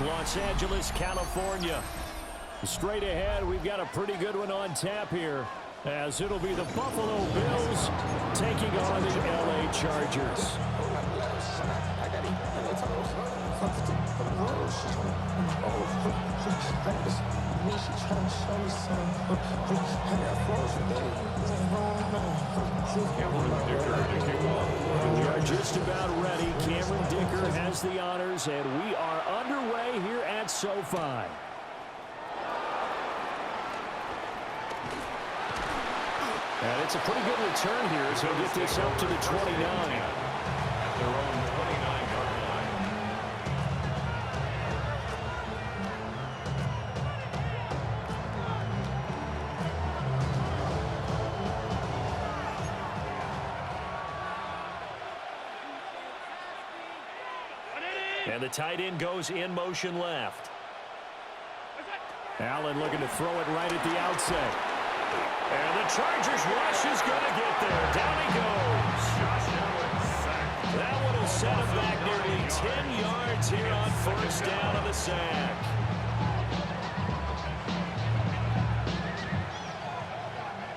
It's Los Angeles, California. Straight ahead, we've got a pretty good one on tap here, as it'll be the Buffalo Bills taking on the LA Chargers. We are just about ready. Cameron Dicker has the honors, and we are underway here at SoFi. And it's a pretty good return here as he'll get this up to the 29. At their own 29-yard line. And the tight end goes in motion left. Allen looking to throw it right at the outset. And the Chargers rush is going to get there. Down he goes. That one will set him back nearly 10 yards here on first down of the sack.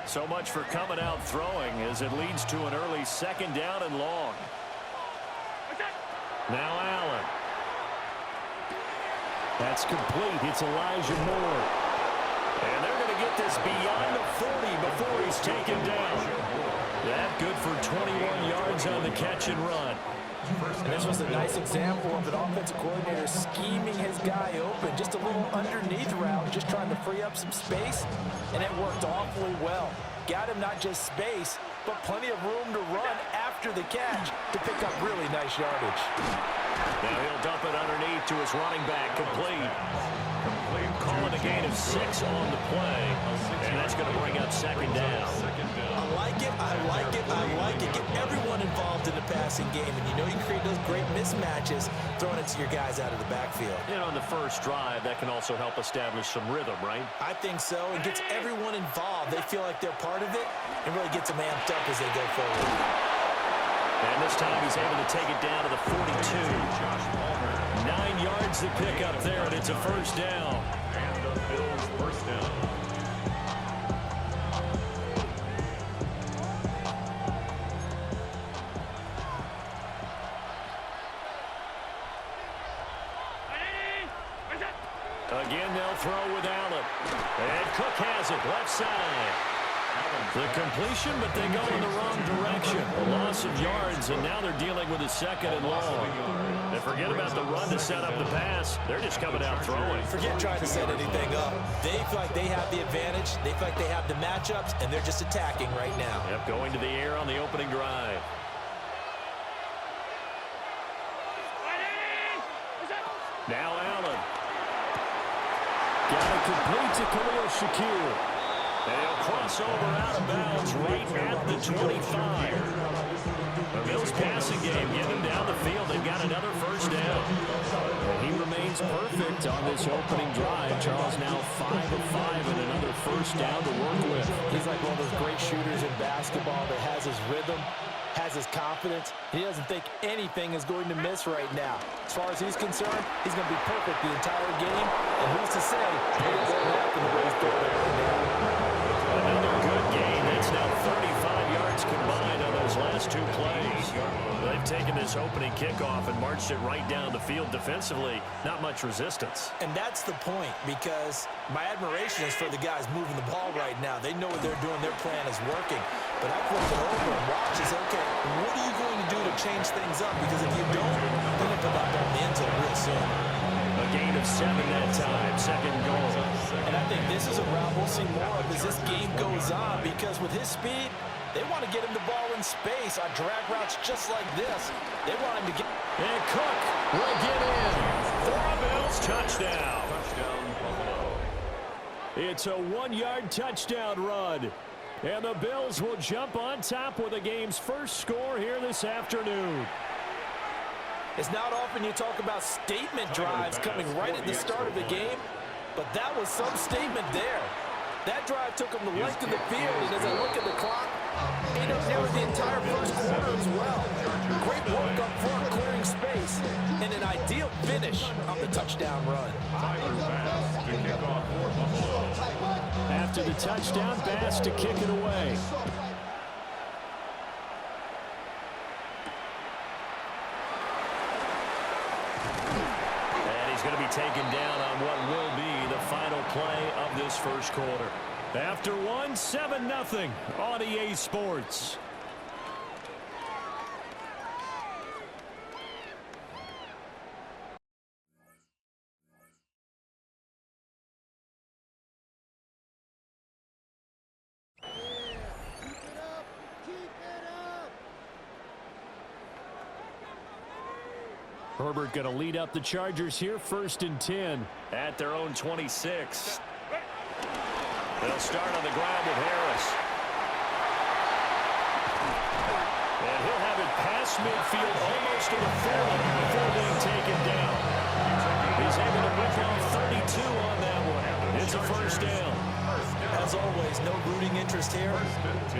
So much for coming out throwing as it leads to an early second down and long. Now Allen. That's complete. It's Elijah Moore. And they're going to get this beyond the 40 before he's taken down. That good for 21 yards on the catch and run. And this was a nice example of an offensive coordinator scheming his guy open. Just a little underneath route, just trying to free up some space. And it worked awfully well. Got him not just space, but plenty of room to run after the catch to pick up really nice yardage. Now he'll dump it underneath to his running back, complete. Calling a gain of 6 on the play, and that's going to bring up second down. I like it, I like it, I like it. Get everyone involved in the passing game, and you know you create those great mismatches throwing it to your guys out of the backfield. And on the first drive, that can also help establish some rhythm, right? I think so. It gets everyone involved. They feel like they're part of it, and really gets them amped up as they go forward. And this time he's able to take it down to the 42. 9 yards to pick up there, and it's a first down. And the Bills first down. Again, they'll throw with Allen. And Cook has it, left side. The completion, but they go in the wrong direction. A loss of yards, and now they're dealing with a second and long. And forget about the run to set up the pass. They're just coming out throwing. Forget trying to set anything up. They feel like they have the advantage. They feel like they have the matchups, and they're just attacking right now. Yep, going to the air on the opening drive. Now Allen. Got it complete to Khalil Shakir. And he'll cross over out of bounds right at the 25. The Bills passing game, get him down the field. They've got another first down. He remains perfect on this opening drive. Charles now 5 of 5 and another first down to work with. He's like one of those great shooters in basketball that has his rhythm, has his confidence. He doesn't think anything is going to miss right now. As far as he's concerned, he's going to be perfect the entire game. And who's to say it won't happen the way he's doing it right now. Another good gain. That's now 35 yards combined on those last two plays. They've taken this opening kickoff and marched it right down the field defensively. Not much resistance. And that's the point, because my admiration is for the guys moving the ball right now. They know what they're doing. Their plan is working. But I flip it over and watch and say, okay, what are you going to do to change things up? Because if you don't, they're going to put that ball in the end zone real soon. A gain of 7 that time, second goal. And I think this is a route we'll see more of as this game goes on, because with his speed, they want to get him the ball in space on drag routes just like this. They want him to get... And Cook will get in for a Bills touchdown. It's a 1-yard touchdown run. And the Bills will jump on top with the game's first score here this afternoon. It's not often you talk about statement drives coming right at the start of the game, but that was some statement there. That drive took them the length of the field, and as I look at the clock, it up nearly the entire first quarter as well. Great work up front, clearing space, and an ideal finish on the touchdown run. After the touchdown, Bass to kick it away. And he's going to be taken down on what will be the final play of this first quarter. After one, 7-0 on EA Sports. Herbert going to lead up the Chargers here, 1st and 10 at their own 26. They'll start on the ground with Harris. And he'll have it past midfield almost to the 40 before being taken down. He's able to whip off 32 on that one. It's a first down. As always, no rooting interest here,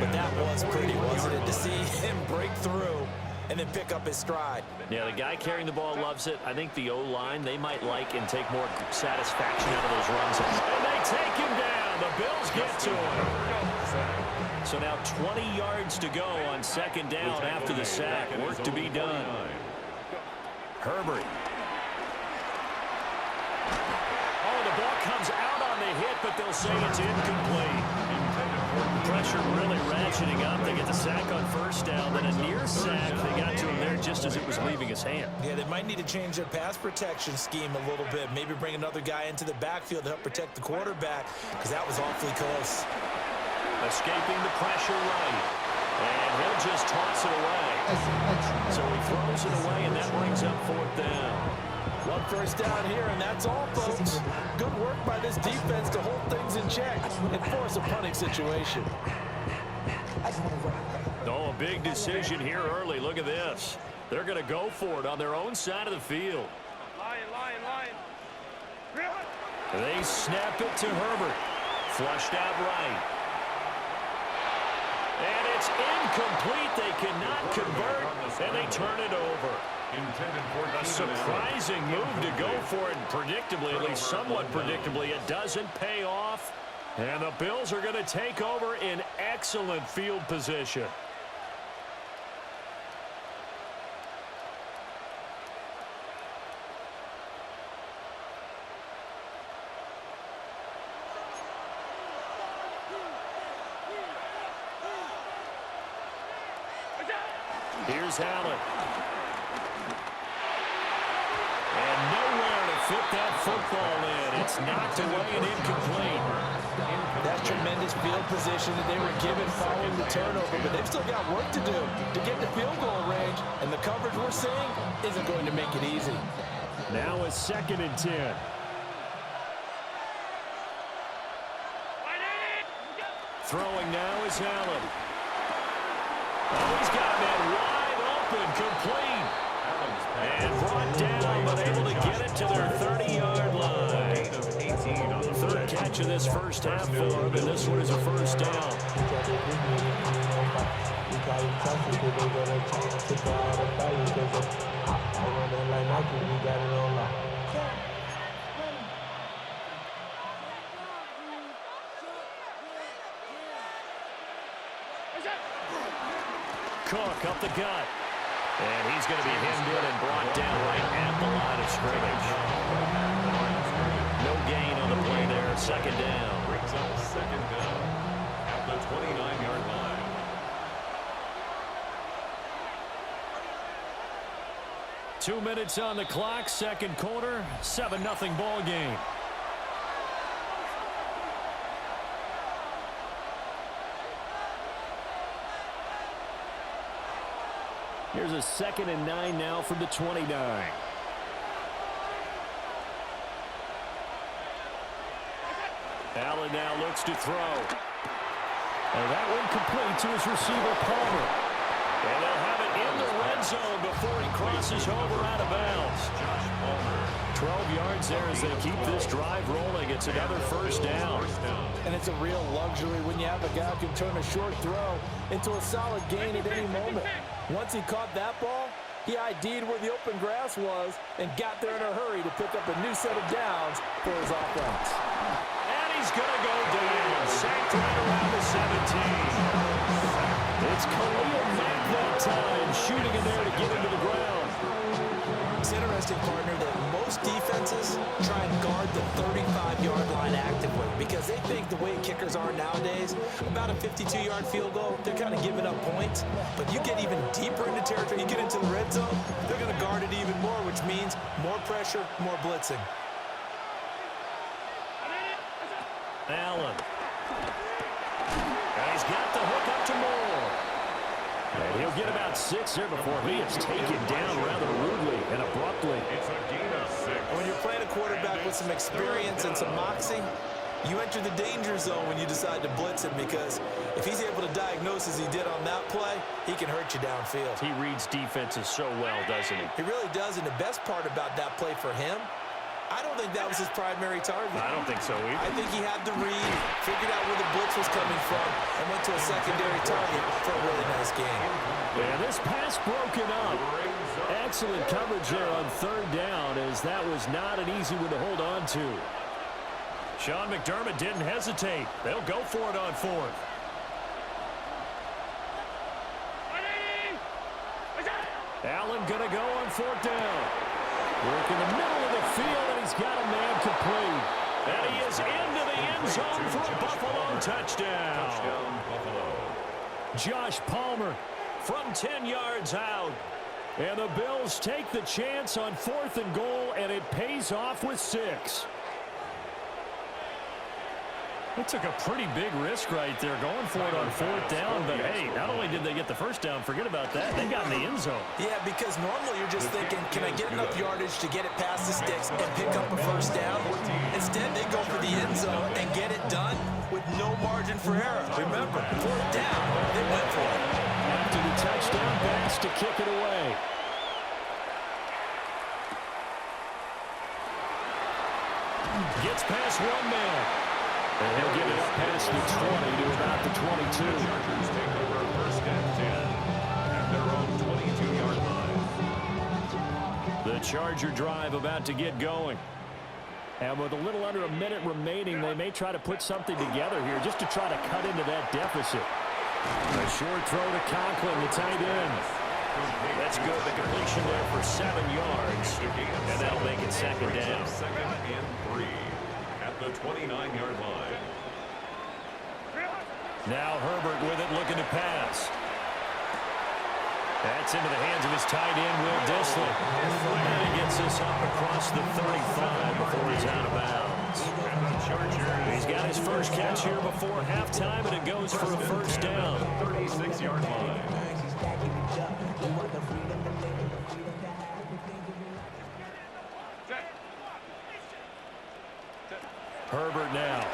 but that was pretty, wasn't it, to see him break through and then pick up his stride. Yeah, the guy carrying the ball loves it. I think the O-line, they might like and take more satisfaction out of those runs. And they take him down. The Bills get to him. So now 20 yards to go on 2nd down after the sack. Work to be done. Herbert. Oh, the ball comes out on the hit, but they'll say it's incomplete. Pressure really ratcheting up. They get the sack on 1st down, then a near sack. They got to him there just as it was leaving his hand. Yeah, they might need to change their pass protection scheme a little bit. Maybe bring another guy into the backfield to help protect the quarterback, because that was awfully close. Escaping the pressure right. And he'll just toss it away. So he throws it away, and that brings up 4th down. 1 first down here, and that's all, folks. Good work by this defense to hold things in check and force a punting situation. Oh, a big decision here early. Look at this. They're going to go for it on their own side of the field. Lion. They snap it to Herbert. Flushed out right. And it's incomplete. They cannot convert, and they turn it over. A surprising move to go for it, and predictably, at least somewhat predictably, it doesn't pay off. And the Bills are going to take over in excellent field position. Here's Allen. And nowhere to fit that football in. It's knocked away and incomplete. That's tremendous field position that they were given following the turnover, but they've still got work to do to get to field goal range, and the coverage we're seeing isn't going to make it easy. Now a 2nd and 10. Throwing now is Allen. Oh, he's got that wide open, complete. And brought down, but able to get it to their 30-yard line. 3rd catch of this first half for him, and this one is a first down. Cook up the gut. And he's going to be hemmed in and brought down right at the line of scrimmage. No gain on the play there. 2nd down. Brings up 2nd down at the 29-yard line. Two minutes on the clock. 2nd quarter. 7-0 ball game. Here's a 2nd and 9 now from the 29. Allen now looks to throw. And that one complete to his receiver, Palmer. And they'll have it in the red zone before he crosses over out of bounds. 12 yards there as they keep this drive rolling. It's another first down. And it's a real luxury when you have a guy who can turn a short throw into a solid gain at any moment. Once he caught that ball, he ID'd where the open grass was and got there in a hurry to pick up a new set of downs for his offense. And he's going to go down. Sacked right around the 17. It's Khalil Mack that time, shooting in there to get him to the ground. It's interesting, partner, that most defenses try and guard the 35-yard line actively because they think the way kickers are nowadays, about a 52-yard field goal, they're kind of giving up points. But you get even deeper into territory, you get into the red zone, they're going to guard it even more, which means more pressure, more blitzing. Allen. And he's got the hook up to Moore. And he'll get about 6 there before he is taken down rather rudely and abruptly. It's a gain of 6. When you're playing a quarterback with some experience and some moxie, you enter the danger zone when you decide to blitz him because if he's able to diagnose as he did on that play, he can hurt you downfield. He reads defenses so well, doesn't he? He really does, and the best part about that play for him, I don't think that was his primary target. I don't think so either. I think he had the read, figured out where the blitz was coming from, and went to a secondary target for a really nice game. And this pass broken up. Excellent coverage there on third down, as that was not an easy one to hold on to. Sean McDermott didn't hesitate. They'll go for it on fourth. Allen gonna go on fourth down. Work in the middle of the field, and he's got a man complete. And he is into the end zone for a Buffalo touchdown. Touchdown, Buffalo. Josh Palmer from 10 yards out. And the Bills take the chance on 4th and goal, and it pays off with 6. They took a pretty big risk right there going for it on 4th down. But, hey, not only did they get the first down, forget about that, they got in the end zone. Yeah, because normally you're just thinking, can I get enough yardage to get it past the sticks and pick up a first down? Instead, they go for the end zone and get it done with no margin for error. Remember, 4th down, they went for it. After the touchdown pass to kick it away. Gets past one man. And he'll get it up past the 20 to about the 22. Chargers take over first and 10 at their own 22-yard line. The Charger drive about to get going. And with a little under a minute remaining, they may try to put something together here just to try to cut into that deficit. A short throw to Conklin, the tight end. That's good. The completion there for 7 yards. And that'll make it second down. Second and 3 at the 29-yard line. Now Herbert with it, looking to pass. That's into the hands of his tight end, Will Dissly. And he gets this up across the 35 before he's out of bounds. He's got his first catch here before halftime, and it goes for a first down. 36-yard line. Herbert now.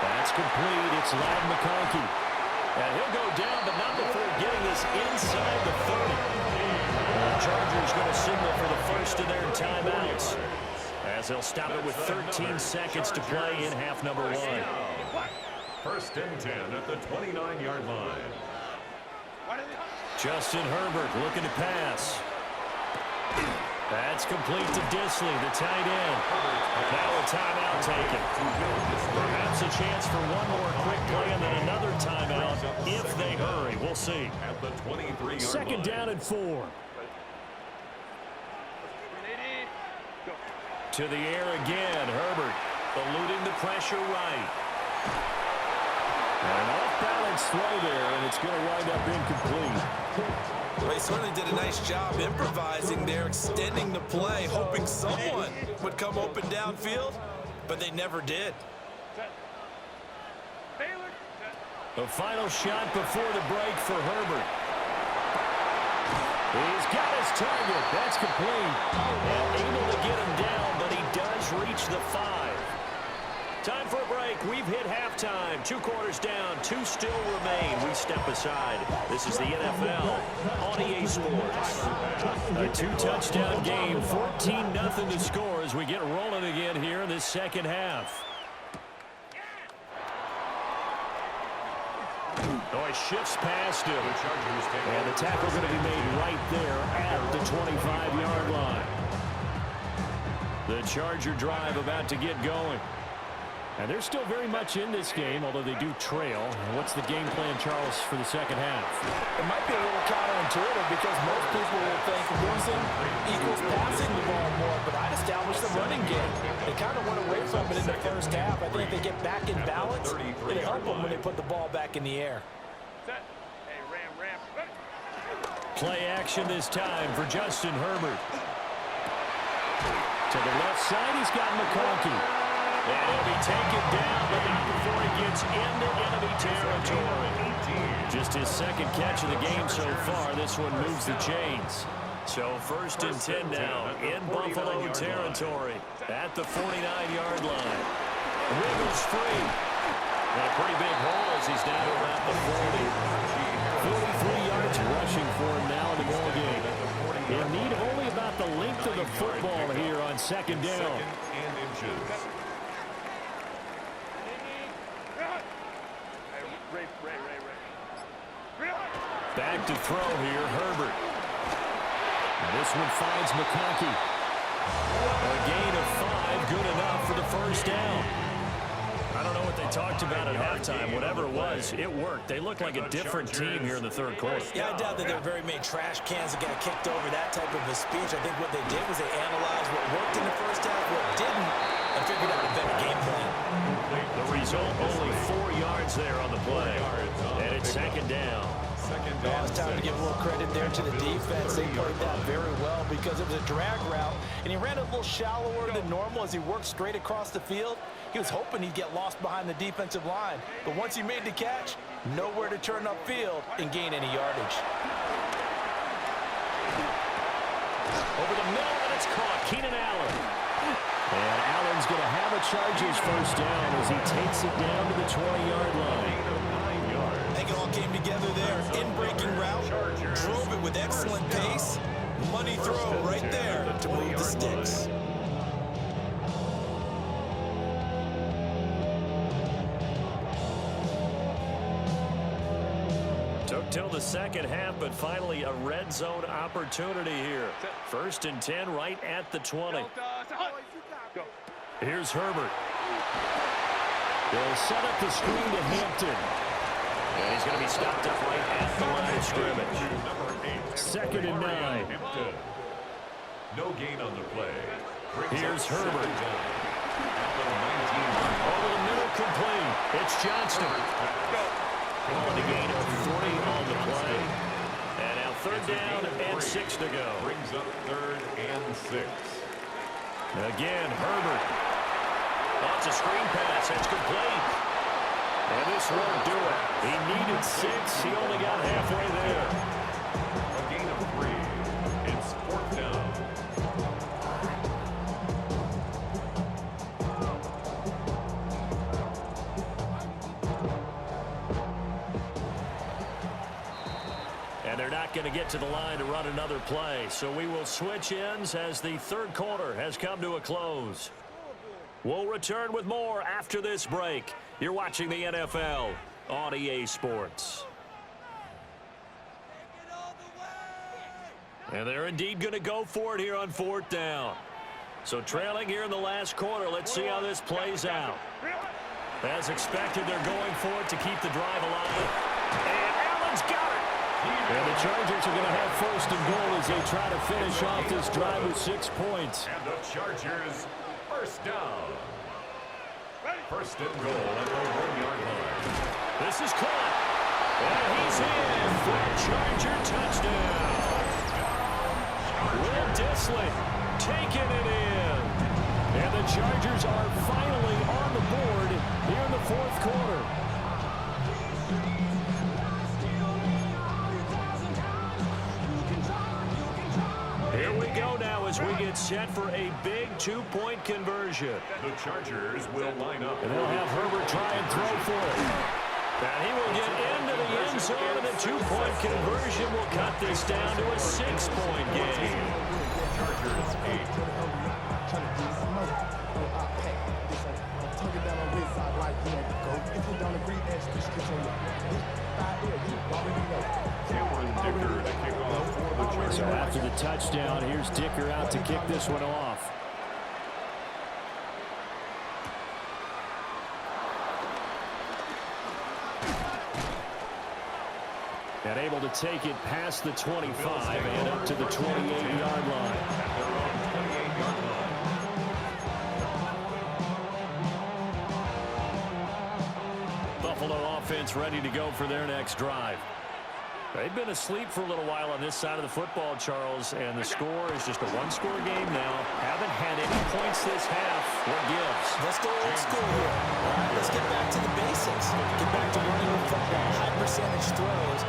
That's complete. It's Ladd McConkey. And he'll go down, but not before getting this inside the 30. The Chargers going to signal for the first of their timeouts, as they'll stop it with 13 seconds to play in half number 1. First and 10 at the 29-yard line. Justin Herbert looking to pass. That's complete to Dissly, the tight end. Now a timeout taken. Perhaps a chance for one more quick play and then another timeout if they hurry. We'll see. At the 23-yard Second line. down and 4. To the air again. Herbert eluding the pressure right. An off-balance throw there, and it's going to wind up incomplete. Well, he certainly did a nice job improvising there, extending the play, hoping someone would come open downfield, but they never did. The final shot before the break for Herbert. He's got his target. That's complete. And able to get him down, but he does reach the 5. Time for a break. We've hit halftime. 2 quarters down. 2 still remain. We step aside. This is the NFL on EA Sports. A 2-touchdown game. 14-0 to score as we get rolling again here in this second half. Oh, he shifts past him. And the tackle going to be made right there at the 25-yard line. The Charger drive about to get going. And they're still very much in this game, although they do trail. What's the game plan, Charles, for the second half? It might be a little counterintuitive because most people will think losing equals passing the ball more, but I'd establish the running game. They kind of went away from it in the first half. I think if they get back in balance, it'll help them when they put the ball back in the air. Play action this time for Justin Herbert. To the left side, he's got McConkey. And he'll be taken down, but not before he gets into enemy territory. Just his second catch of the game so far. This one moves the chains. So 1st and 10 now in Buffalo territory at the 49-yard line. Wiggles free. And a pretty big hole as he's down around the 40. 43 yards rushing for him now in the ball game. In need of only about the length of the football here on second down. Back to throw here, Herbert. This one finds McConkey. A gain of 5, good enough for the first down. I don't know what they talked about at halftime. Whatever it was, it worked. They look like a different team here in the third quarter. Yeah, I doubt that there were very many trash cans that got kicked over, that type of a speech. I think what they did was they analyzed what worked in the first half, what didn't, and figured out a better game plan. The result, only 4 yards there on the play. And it's second down. Oh, it's time to give a little credit there to the defense. They played that very well because it was a drag route, and he ran a little shallower than normal as he worked straight across the field. He was hoping he'd get lost behind the defensive line, but once he made the catch, nowhere to turn upfield and gain any yardage. Over the middle, and it's caught. Keenan Allen. And Allen's going to have a Chargers first down as he takes it down to the 20-yard line. I think it all came together there. In-breaking route, drove it with excellent pace. Money throw right there to move the sticks. Took till the second half, but finally a red zone opportunity here. 1st and 10 right at the 20. Here's Herbert. They'll set up the screen to Hampton. And he's going to be stopped up right at the line of scrimmage. 2nd and 9. No gain on the play. Here's Herbert. Over the middle, complete. It's Johnston. On the gain of 3 on the play. And now 3rd down and 6 to go. Brings up 3rd and 6. Again, Herbert. That's a screen pass. It's complete. And this won't do it. He needed 6. He only got halfway there. A gain of 3. It's 4th down. And they're not going to get to the line to run another play. So we will switch ends as the third quarter has come to a close. We'll return with more after this break. You're watching the NFL on EA Sports. And they're indeed going to go for it here on 4th down. So trailing here in the last quarter, let's see how this plays out. As expected, they're going for it to keep the drive alive. And Allen's got it. And the Chargers are going to have 1st and goal as they try to finish off this drive with 6 points. And the Chargers, 1st down. 1st and goal at the 1-yard line. This is caught. And he's in for a Charger touchdown. Will Dissly taking it in. And the Chargers are finally on the board here in the 4th quarter. Here we go now as we get set for a big 2-point conversion. The Chargers will line up. And they'll have Herbert try and throw for it. And he will get into the end zone, and the 2-point conversion will cut this down to a 6-point game. Chargers 8. So after the touchdown, here's Dicker out to kick this one off. And able to take it past the 25 and up to the 28-yard line. Buffalo offense ready to go for their next drive. They've been asleep for a little while on this side of the football, Charles, and the score is just a one-score game now. Haven't had any points this half. What gives? Let's go old school here. All right, let's get back to the basics. Get back to running the football, high-percentage throws.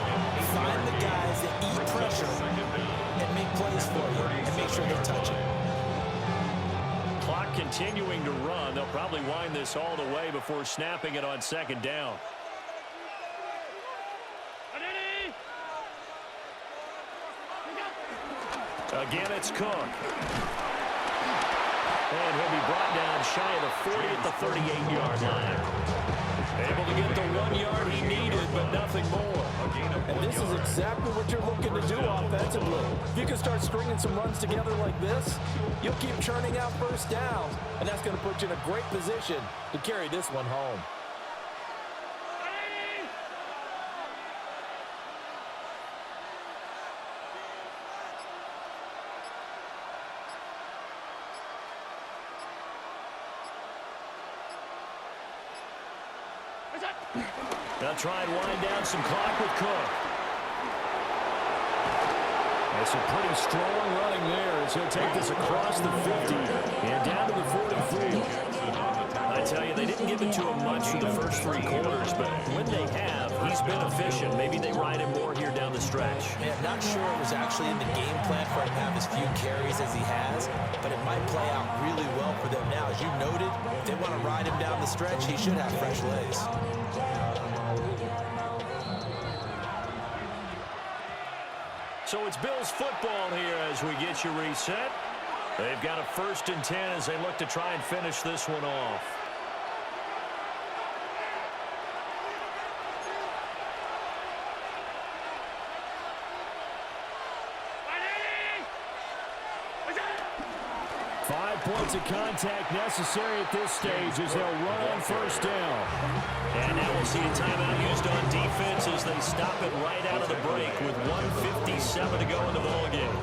Find the guys that eat pressure and make plays for you and make sure they touch it. Clock continuing to run. They'll probably wind this all the way before snapping it on second down. Again, it's Cook. And he'll be brought down shy of the 40 at the 38-yard line. Able to get the 1 yard he needed, but nothing more. And this is exactly what you're looking to do offensively. If you can start stringing some runs together like this, you'll keep churning out first downs, and that's going to put you in a great position to carry this one home. They'll try and wind down some clock with Cook. That's a pretty strong running there as he'll take this across the 50 and down to the 43. I tell you, they didn't give it to him much in the first 3 quarters, but when they have, he's been efficient. Maybe they ride him more here down the stretch. Yeah, not sure it was actually in the game plan for him to have as few carries as he has, but it might play out really well for them now. As you noted, if they want to ride him down the stretch, he should have fresh legs. So it's Bills football here as we get you reset. They've got a 1st and 10 as they look to try and finish this one off. Points of contact necessary at this stage as they'll run on 1st down. And now we'll see a timeout used on defense as they stop it right out of the break with 1:57 to go in the ballgame.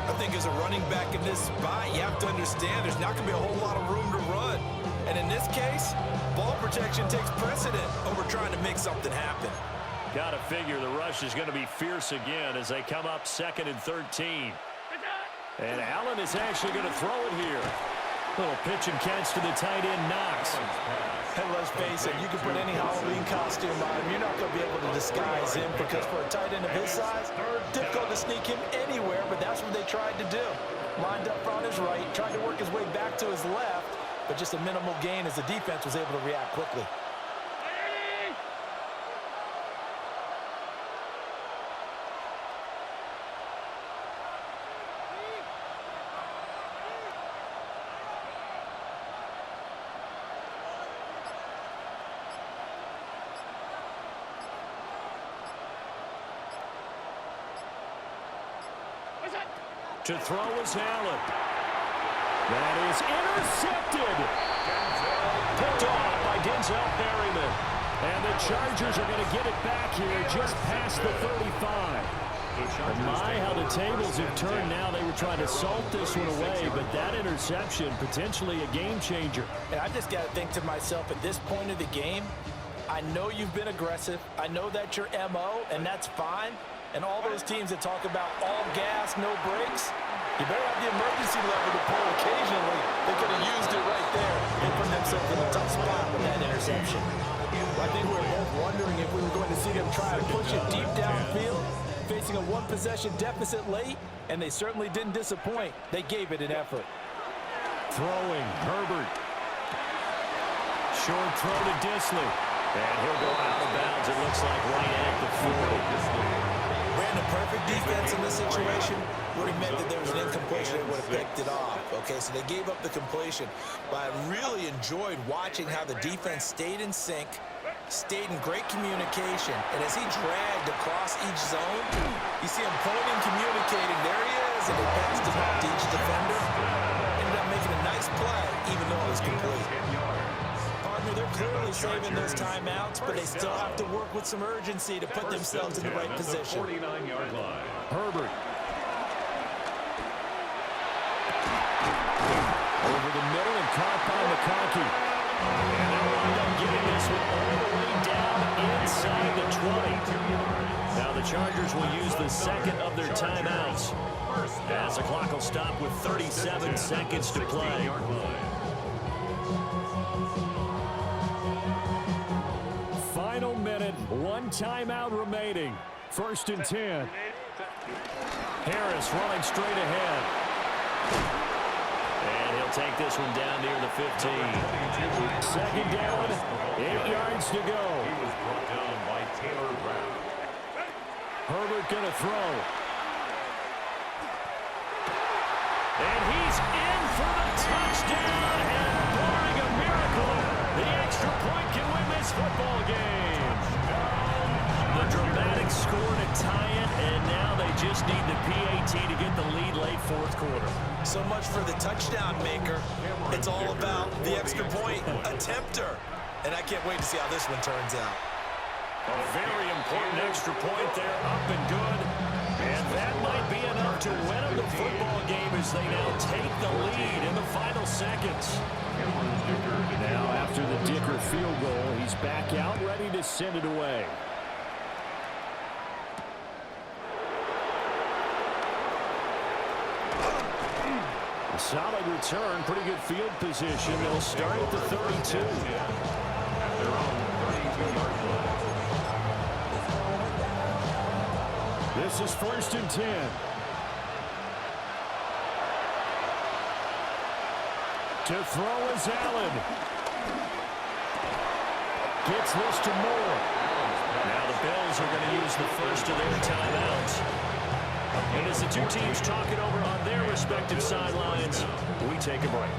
I think as a running back in this spot, you have to understand there's not going to be a whole lot of room to run. And in this case, ball protection takes precedent over trying to make something happen. Got to figure the rush is going to be fierce again as they come up 2nd and 13. And Allen is actually going to throw it here. Little pitch and catch to the tight end, Knox. And let's face it, you can put any Halloween costume on him. You're not going to be able to disguise him because for a tight end of his size, difficult to sneak him anywhere, but that's what they tried to do. Lined up on his right, tried to work his way back to his left, but just a minimal gain as the defense was able to react quickly. To throw is Allen. That is intercepted. Picked off by Denzel Perryman. And the Chargers are going to get it back here just past the 35. And my, how the tables have turned now. They were trying to salt this one away, but that interception, potentially a game changer. And I just got to think to myself, at this point of the game, I know you've been aggressive. I know that's your MO, and that's fine. And all those teams that talk about all gas, no brakes, you better have the emergency lever to pull occasionally. They could have used it right there and put themselves in a tough spot with that interception. I think we were both wondering if we were going to see them try to push it deep downfield, facing a one-possession deficit late, and they certainly didn't disappoint. They gave it an effort. Throwing, Herbert. Short throw to Disley. And he'll go out of bounds, it looks like, right at the 40. Ran a perfect defense in this situation would have meant that there was an incompletion. They would have picked it off. Okay, so they gave up the completion. But I really enjoyed watching how the defense stayed in sync, stayed in great communication. And as he dragged across each zone, you see him pointing, communicating. There he and they passed it off to each defender. Ended up making a nice play, even though it was complete. Partner, they're clearly saving those timeouts, but they still have to work with some urgency to put themselves in the right position. 49-yard line. Herbert. Over the middle and caught by McConkey. And they'll wind up getting this one all the way down inside the 20. Now the Chargers will use the second of their timeouts, as the clock will stop with 37 seconds to play. Final minute, one timeout remaining. 1st and 10. Harris running straight ahead. And he'll take this one down near the 15. 2nd down, 8 yards to go. He was brought down by Taylor Brown. Herbert going to throw. And he's in for the touchdown. And barring a miracle, the extra point can win this football game. The dramatic score to tie it, and now they just need the PAT to get the lead late 4th quarter. So much for the touchdown maker. It's all about the extra point attempter. And I can't wait to see how this one turns out. A very important extra point there, up and good. And that might be enough to win them the football game as they now take the lead in the final seconds. Now after the Dicker field goal, he's back out ready to send it away. A solid return, pretty good field position. They'll start at the 32. This is 1st and 10. To throw is Allen. Gets this to Moore. Now the Bills are going to use the first of their timeouts. And as the two teams talk it over on their respective sidelines, we take a break.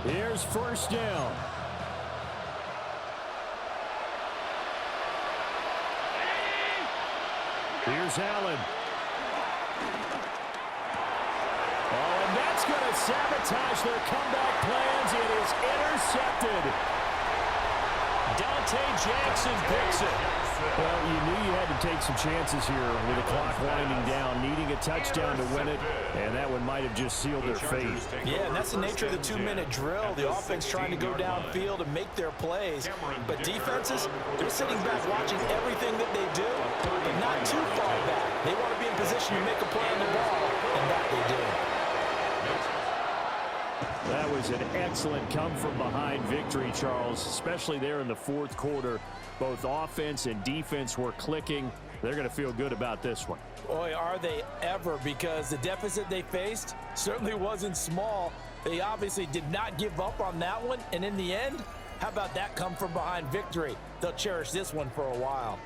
Here's 1st down. Here's Allen. Oh, and that's going to sabotage their comeback plans. It is intercepted. Dante Jackson picks it. Well, you knew you had to take some chances here with the clock winding down, needing a touchdown to win it, and that one might have just sealed their fate. Yeah, and that's the nature of the 2-minute drill. The offense trying to go downfield and make their plays. But defenses, they're sitting back watching everything that they do, but not too far back. They want to be in position to make a play on the ball, and that they did. That was an excellent come-from-behind victory, Charles, especially there in the 4th quarter. Both offense and defense were clicking. They're going to feel good about this one. Boy, are they ever, because the deficit they faced certainly wasn't small. They obviously did not give up on that one, and in the end, how about that come-from-behind victory? They'll cherish this one for a while.